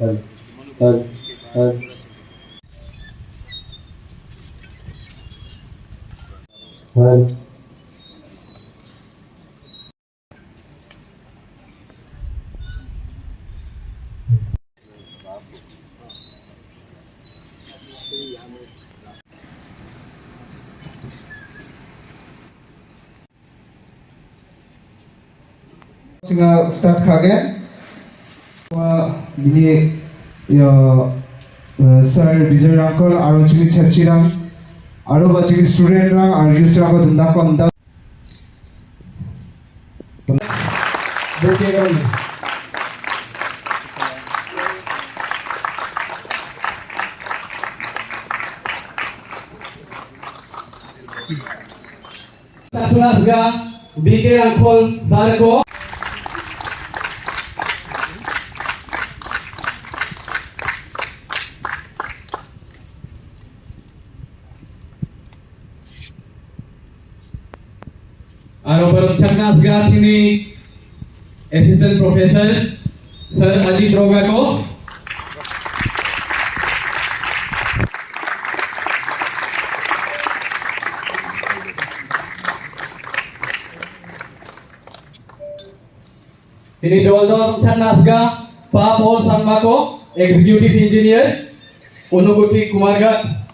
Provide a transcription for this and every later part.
हल हल हल हल Tinggal start kaget. Wah, ini ya Sir Vijay Uncle, aro chini chachirang, aro ba chini student rang, aro user ako tunda ko anda. Boke kali. Sudah juga bikin angkol sarko. Aro berencana segera sini Assistant Professor Sir Ajit Rogako. Ini jawab berencana segera Pak Paul Sangmako, Executive Engineer, Unuguti Kumargat.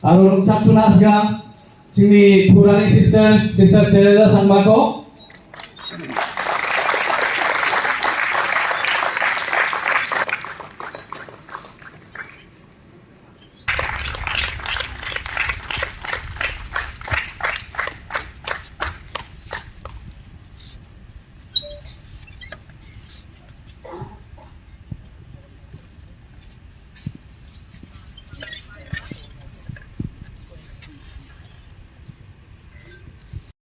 Arun Cak Sunasga, Cini Purani Sister Teresa Sangmako.